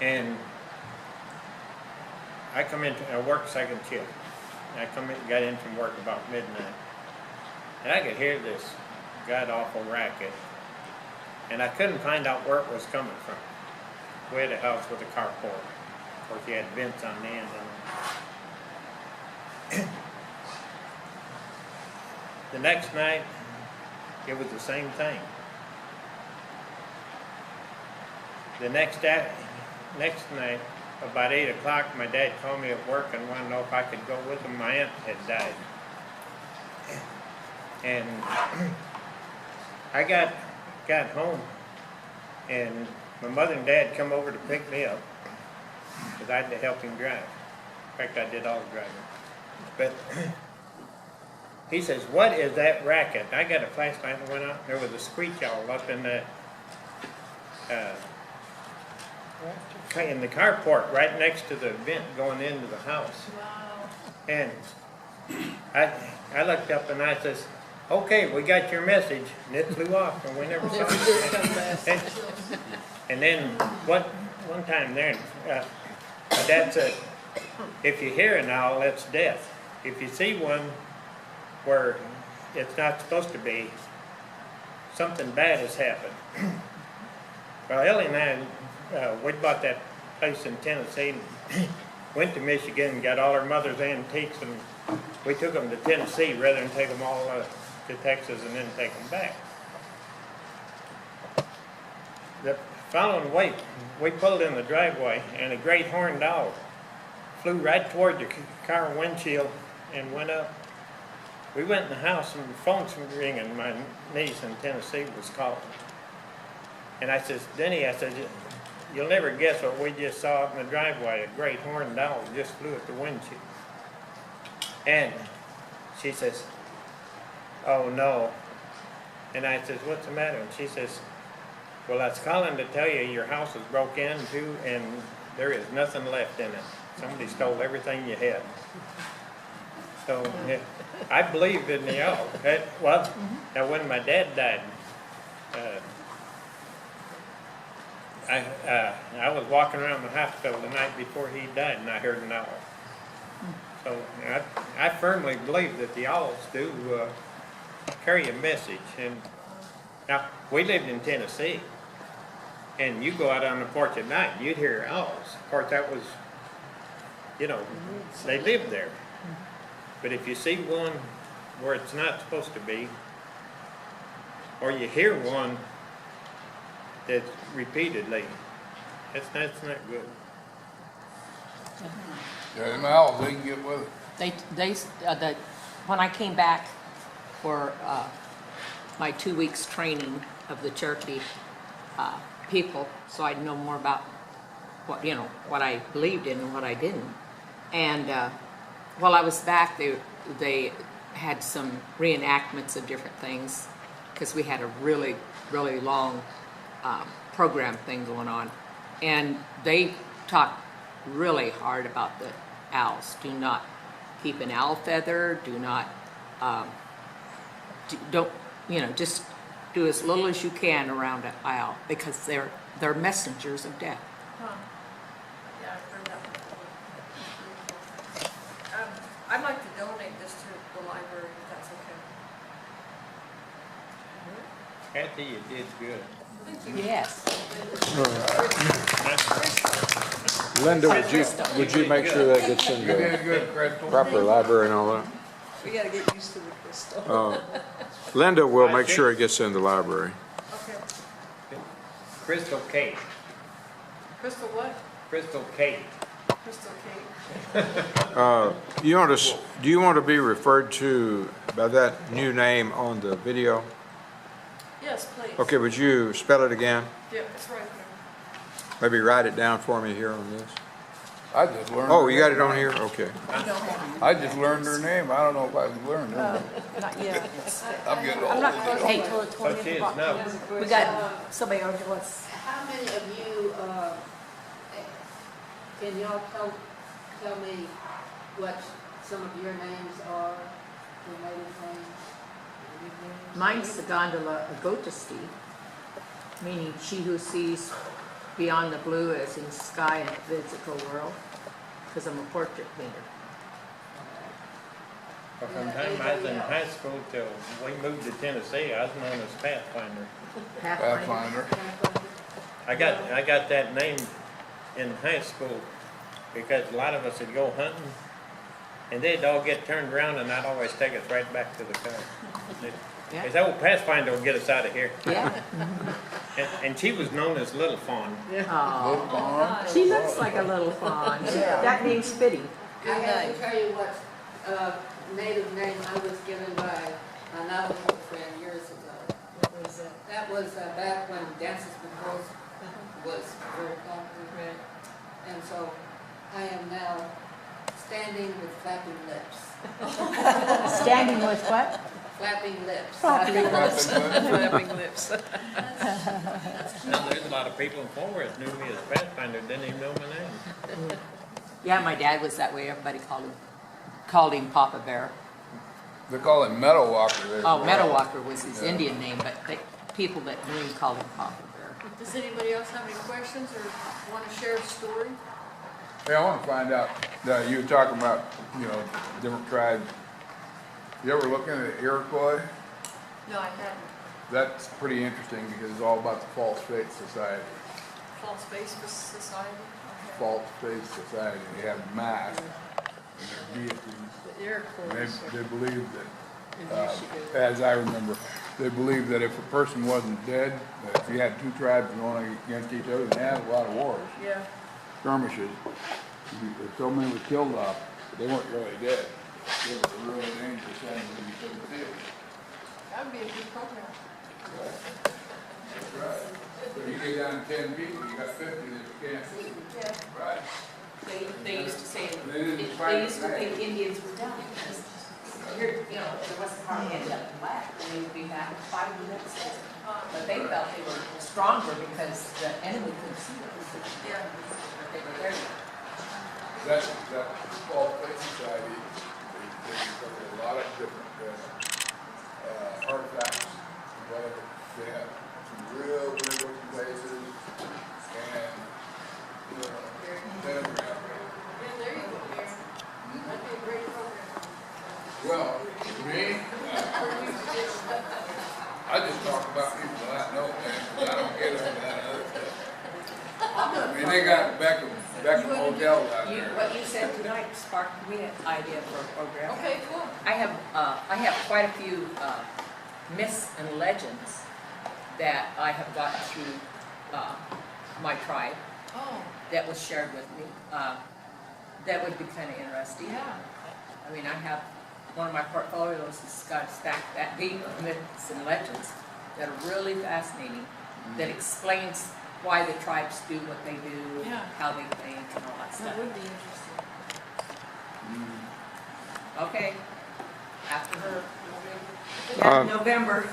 And I worked second shift. I got in from work about midnight. And I could hear this god-awful racket. And I couldn't find out where it was coming from. We had a house with a carport. Of course, you had vents on the end of them. The next night, it was the same thing. The next night, about 8 o'clock, my dad called me at work and wanted to know if I could go with him. My aunt had died. And I got home, and my mother and dad come over to pick me up because I had to help him drive. In fact, I did all the driving. But he says, "What is that racket?" I got a flashlight and went out. There was a screech owl up in the carport right next to the vent going into the house. Wow. And I looked up and I says, "Okay, we got your message," and it flew off, and we never saw it. And then one time there, my dad said, "If you hear an owl, it's death. If you see one where it's not supposed to be, something bad has happened." Well, Ellie and I, we bought that place in Tennessee, and went to Michigan and got all our mother's antiques, and we took them to Tennessee rather than take them all to Texas and then take them back. The following week, we pulled in the driveway, and a great horned owl flew right toward the car windshield and went up. We went in the house, and the phone was ringing. My niece in Tennessee was calling. And I says, "Denny," I said, "you'll never guess what we just saw up in the driveway. A great horned owl just flew at the windshield." And she says, "Oh no." And I says, "What's the matter?" And she says, "Well, I was calling to tell you your house was broke into and there is nothing left in it. Somebody stole everything you had." So yeah, I believe in the owl. Now when my dad died, I was walking around the hospital the night before he died, and I heard an owl. So I firmly believe that the owls do carry a message. And now we lived in Tennessee, and you go out on the porch at night, you'd hear owls. Of course, that was, they lived there. But if you see one where it's not supposed to be, or you hear one that's repeatedly, that's not good. Yeah, them owls, they can get with it. When I came back for my 2 weeks training of the Cherokee people, so I'd know more about what I believed in and what I didn't. And while I was back, they had some reenactments of different things because we had a really, really long program thing going on, and they talked really hard about the owls. Do not keep an owl feather. Do not just do as little as you can around an owl because they're messengers of death. Huh. Yeah, I've heard that before. I'd like to donate this to the library, if that's okay. Kathy, you did good. Yes. Linda, would you make sure that gets in You the did good, Chrystal. proper library and all that? We gotta get used to the crystal. Linda will make sure it gets in the library. Okay. Crystal Kate, Crystal what? Crystal Kate. Crystal Kate. Do you want to be referred to by that new name on the video? Yes, please. Okay, would you spell it again? Yeah, it's right there. Maybe write it down for me here on this. I just learned. Oh, her you got name. it on here? Okay. I just learned her name. I don't know if I learned her. Not yet. I'm getting old. Hey, Oh, she is now. we got somebody over here wants. How many of you, can y'all tell me what some of your names are, your native names? Mine's the gondola Agotasti, meaning she who sees beyond the blue as in sky and physical world, because I'm a portrait painter. Well, from the time I was in high school till we moved to Tennessee, I was known as Pathfinder. Pathfinder. I got that name in high school because a lot of us would go hunting and they'd all get turned around and I'd always take us right back to the car. Yeah. Because old Pathfinder will get us out of here. Yeah. And she was known as Little Fawn. Aw. She looks like a little fawn. That means fitting. I have to tell you what native name I was given by a Navajo friend years ago. What was that? That was back when Dances with Wolves was very popular. And so I am now standing with flapping lips. Standing with what? Flapping lips. Flapping lips. Now, there's a lot of people in Fort Worth knew me as Pathfinder, didn't even know my name. Yeah, my dad was that way. Everybody called him Papa Bear. They call him Meadow Walker. there. Oh, Meadowalker was his Yeah. Indian name, but people that knew him called him Papa Bear. Does anybody else have any questions or want to share a story? Hey, I want to find out, you were talking about, different tribes. You ever look into Iroquois? No, I hadn't. That's pretty interesting because it's all about the false faith society. False Face Society? Okay. False faith society. They have masks and their deities. The Iroquois. They believe that, In Michigan. as I remember, they believe that if a person wasn't dead, that if you had two tribes going against each other, they had a lot of wars, Yeah. skirmishes. So many were killed off, but they weren't really dead. They were really dangerous enemies you couldn't see them. That would be a good program. That's right. So you get down to 10 people, you got 50 that you can't see. Yeah. Right. They used to say, They didn't they fight used to back. think Indians were dumb because here, there wasn't hardly any of them left, and they would be back in 5 minutes. But they felt they were stronger because the enemy could see them. Yeah. But they were there. That false faith society, they discovered a lot of different artifacts, whatever. They have some real weird looking places and pentagram. Yeah, there you go, Mayor. That'd be a great program. Well, to me, I just talk about people that I know, man, 'cause I don't get into that other stuff. I mean, they got Beckham Hotel out there. What you said tonight sparked me an idea for a program. Okay, cool. I have quite a few myths and legends that I have gotten through my tribe Oh, that was shared with me. That would be kind of interesting. yeah. I mean, I have one of my portfolios has got a stack that deep of myths and legends that are really fascinating, that explains why the tribes do what they do, Yeah. how they think, and all that That stuff. would be interesting. Okay, after her. November.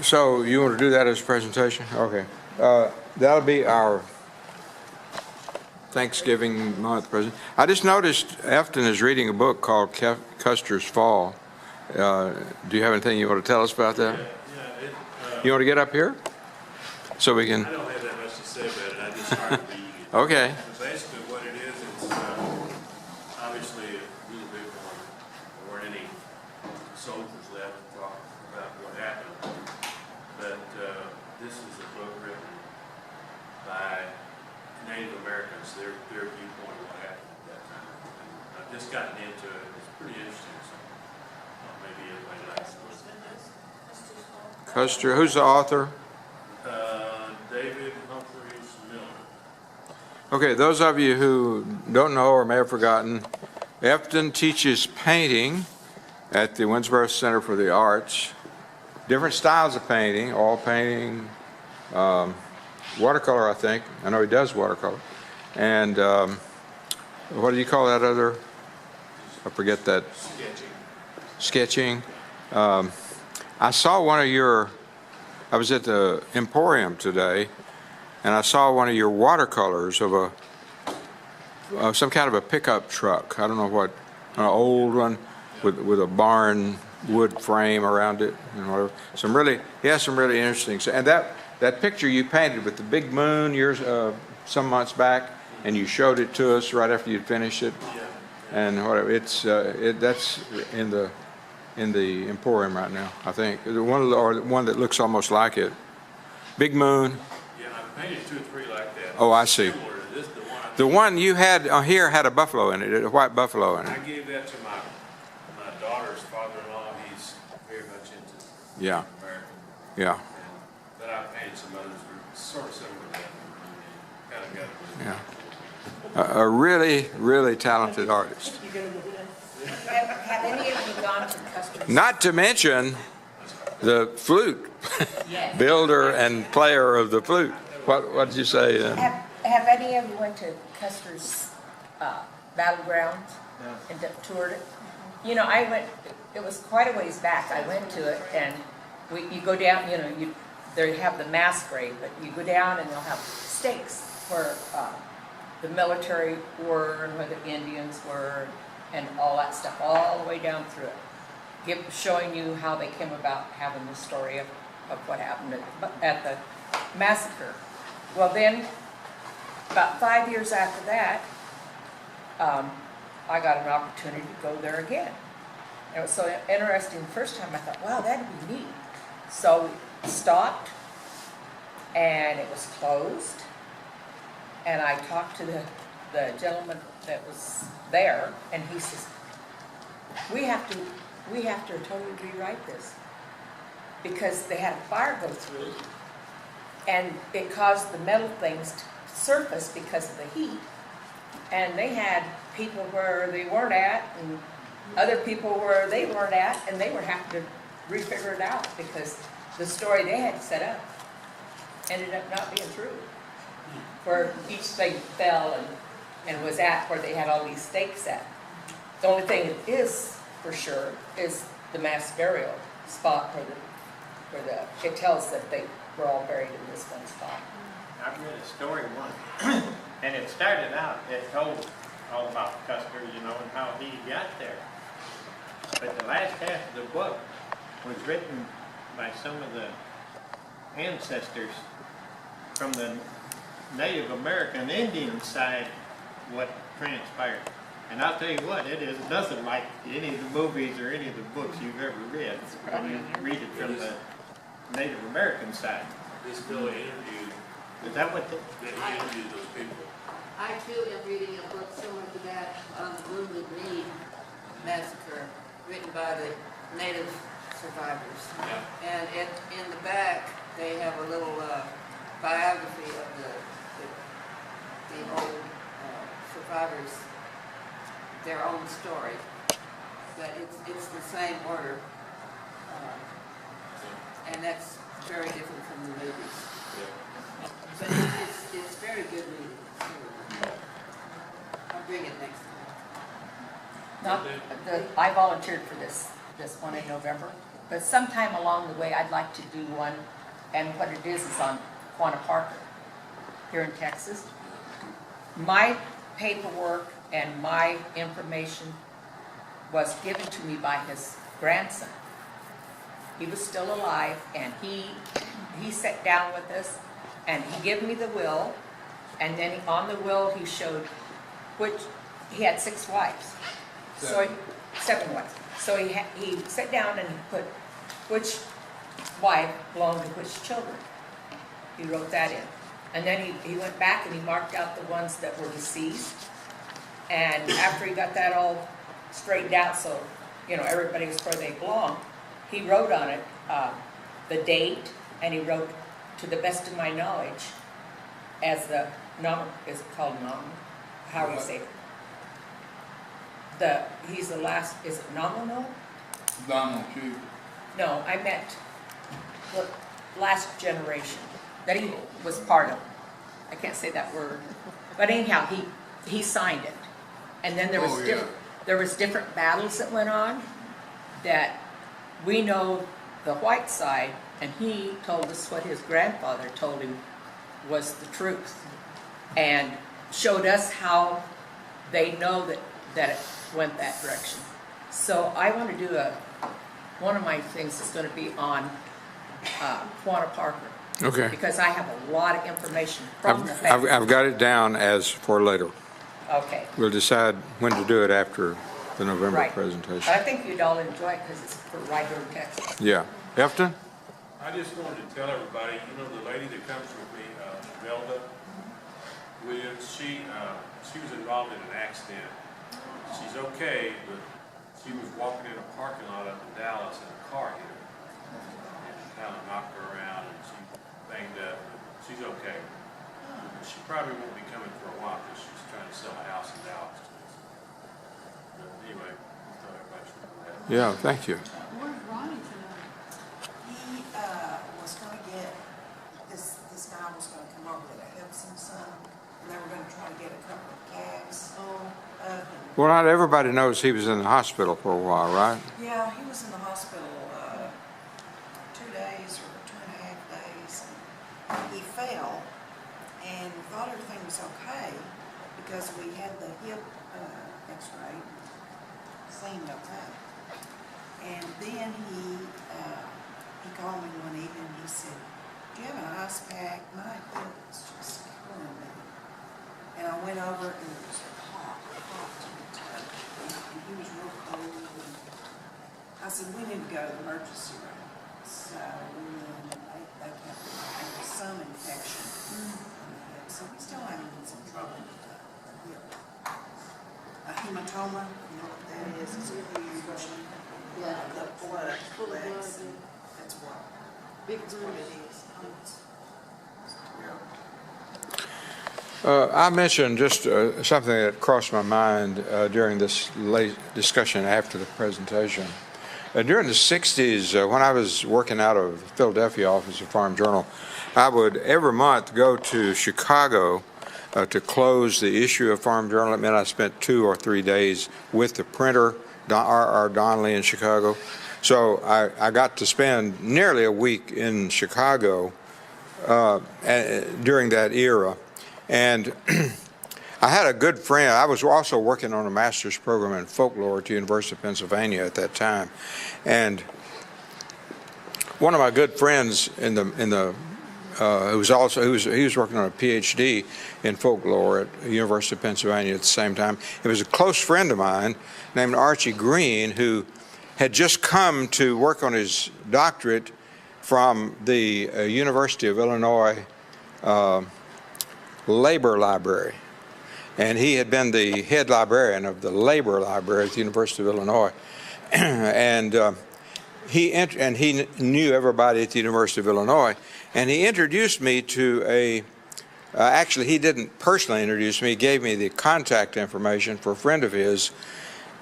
So you want to do that as a presentation? Okay. That'll be our Thanksgiving month present. I just noticed Afton is reading a book called Custer's Fall. Do you have anything you want to tell us about that? You want to get up here? So we can, I don't have that much to say about it, I just started reading it. okay. Basically what it is, it's obviously big one. There weren't any soldiers left to talk about what happened. But this is a book written by Native Americans, their viewpoint of what happened at that time. And I've just gotten into it. It's pretty interesting, so maybe everybody likes it. Custer, who's the author? David Humphreys Miller. Okay, those of you who don't know or may have forgotten, Efton teaches painting at the Winsboro Center for the Arts. Different styles of painting, oil painting, watercolor, I think. I know he does watercolor. And what do you call that other? I forget that. Sketching. I saw one of your, I was at the Emporium today, and I saw one of your watercolors of some kind of a pickup truck. I don't know what, an old one with a barn wood frame around it and whatever. He has some really interesting, and that picture you painted with the big moon some months back, and you showed it to us right after you'd finished it, and whatever. That's in the Emporium right now, I think. The one that looks almost like it. Big moon. Yeah, I painted 2 or 3 like that. Oh, I see. Similar to this, The one you had here had a buffalo in it, a white buffalo in I it. gave that to my daughter's father-in-law. He's very much into Yeah, American. yeah, But I painted some others that were sort of similar to that. Kind of got it. yeah. A really, really talented artist. Have any of you gone to Custer's? Not to mention the flute Yes. builder and player of the flute. What did you say? Have any of you went to Custer's Battlegrounds and toured it? You know, I went, it was quite a ways back. I went to it, and you go down, they have the mass grave, but you go down and they'll have stakes where the military were and where the Indians were and all that stuff, all the way down through it. Showing you how they came about having the story of what happened at the massacre. Well then, about 5 years after that, I got an opportunity to go there again. It was so interesting. The first time I thought, wow, that'd be neat. So we stopped, and it was closed. And I talked to the gentleman that was there, and he says, we have to totally rewrite this, because they had a fire go through, and it caused the metal things to surface because of the heat. And they had people where they weren't at, and other people where they weren't at, and they were having to refigure it out because the story they had set up ended up not being true. Where each thing fell and was at where they had all these stakes at. The only thing that is for sure is the mass burial spot where it tells that they were all buried in this one spot. I read a story once, and it started out, it told all about Custer, and how he got there. But the last half of the book was written by some of the ancestors from the Native American Indian side, what transpired. And I'll tell you what, it is nothing like any of the movies or any of the books you've ever read when you read it from the Native American side. This Billy interviewed, Is that what he interviewed those people. I too am reading a book similar to that on the Wounded Knee massacre, written by the native survivors. Yeah. And in the back, they have a little biography of the old survivors, their own story. But it's the same order, and that's very different from the movies. But it's very good reading. I'll bring it next time. I volunteered for this one in November, but sometime along the way I'd like to do one, and what it is on Quanah Parker here in Texas. My paperwork and my information was given to me by his grandson. He was still alive, and he sat down with us, and he gave me the will, and then on the will he showed which he had 6 wives. So he, 7 wives. So he sat down and he put which wife belonged to which children. He wrote that in. And then he went back and he marked out the ones that were deceased. And after he got that all straightened out, so, you know, everybody was where they belong, he wrote on it the date, and he wrote, to the best of my knowledge, as the is it called nominal? How do you say it? He's the last, is it nominal? Donald Chief. No, I meant the last generation that he was part of. I can't say that word. But anyhow, he signed it. And then there was different battles that went on that we know the white side, and he told us what his grandfather told him was the truth, and showed us how they know that it went that direction. So I want to do one of my things is going to be on Quanah Parker. Okay. Because I have a lot of information from the family. I've got it down as for later. Okay. We'll decide when to do it after the November Right. presentation. But I think you'd all enjoy it because it's for right here in Texas. Yeah. Efton? I just wanted to tell everybody, you know, the lady that comes with me, Velda Williams, she was involved in an accident. She's okay, but she was walking in a parking lot up in Dallas and a car hit her. And it kind of knocked her around and she banged up, but she's okay. She probably won't be coming for a while because she's trying to sell a house in Dallas to us. But anyway, I thought everybody should know that. Yeah, thank you. Where's Ronnie tonight? He was gonna get, this guy was gonna come over to help some son, and they were gonna try to get a couple of calves. Well, not everybody knows he was in the hospital for a while, right? Yeah, he was in the hospital 2 days or 2.5 days. And he fell and thought everything was okay because we had the hip x-ray, seemed okay. And then he called me one evening and he said, "Do you have an ice pack? My hip is just killing me." And I went over and it was hot to the touch. And he was real cold. And I said, "We need to go to the emergency room." So they kept some infection in the hip. So we still having some trouble with the hip. A hematoma, you know what that is? It's a huge, the blood collects. That's what. That's what it is. It's terrible. I mentioned just something that crossed my mind during this late discussion after the presentation. During the 60s, when I was working out of the Philadelphia office of Farm Journal, I would every month go to Chicago to close the issue of Farm Journal. It meant I spent 2 or 3 days with the printer, R.R. Donnelly in Chicago. So I got to spend nearly a week in Chicago during that era. And I had a good friend. I was also working on a master's program in folklore at the University of Pennsylvania at that time. And one of my good friends he was working on a PhD in folklore at the University of Pennsylvania at the same time. It was a close friend of mine named Archie Green, who had just come to work on his doctorate from the University of Illinois Labor Library. And he had been the head librarian of the Labor Library at the University of Illinois. And he knew everybody at the University of Illinois. And he introduced me to actually he didn't personally introduce me, he gave me the contact information for a friend of his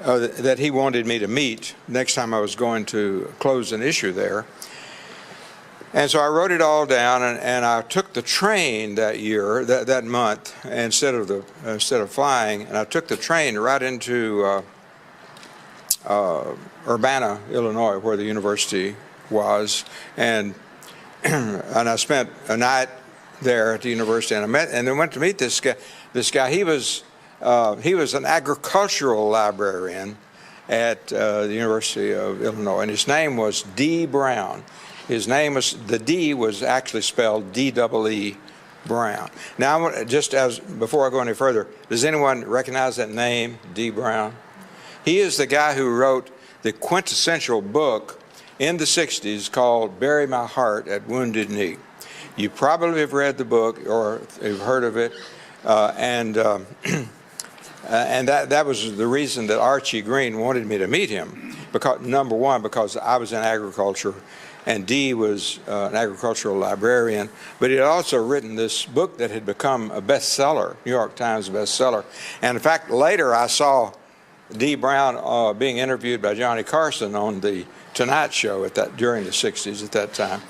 that he wanted me to meet next time I was going to close an issue there. And so I wrote it all down, and I took the train that year, that month, instead of flying, and I took the train right into Urbana, Illinois, where the university was, and I spent a night there at the university, and I went to meet this guy. He was an agricultural librarian at the University of Illinois, and his name was D. Brown. His name was, the D was actually spelled D-double-E Brown. Now, before I go any further, does anyone recognize that name, D. Brown? He is the guy who wrote the quintessential book in the 60s called Bury My Heart at Wounded Knee. You probably have read the book or have heard of it, and that was the reason that Archie Green wanted me to meet him. Because, number one, because I was in agriculture, and Dee was an agricultural librarian, but he had also written this book that had become a bestseller, New York Times bestseller. And in fact, later I saw Dee Brown being interviewed by Johnny Carson on the Tonight Show during the 60s at that time.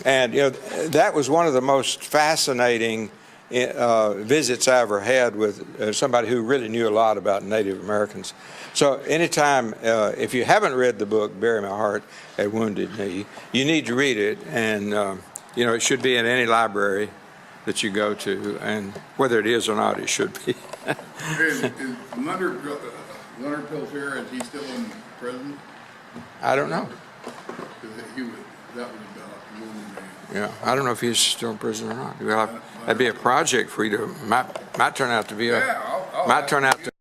And you know, that was one of the most fascinating visits I ever had with somebody who really knew a lot about Native Americans. So anytime, if you haven't read the book, Bury My Heart at Wounded Knee, you need to read it. And, you know, it should be in any library that you go to. And whether it is or not, it should be. Is Leonard Peltier, is he still in prison? I don't know. That was about Wounded Knee. Yeah, I don't know if he's still in prison or not. Well, that'd be a project for you to, might turn out to be Yeah, I'll might turn out to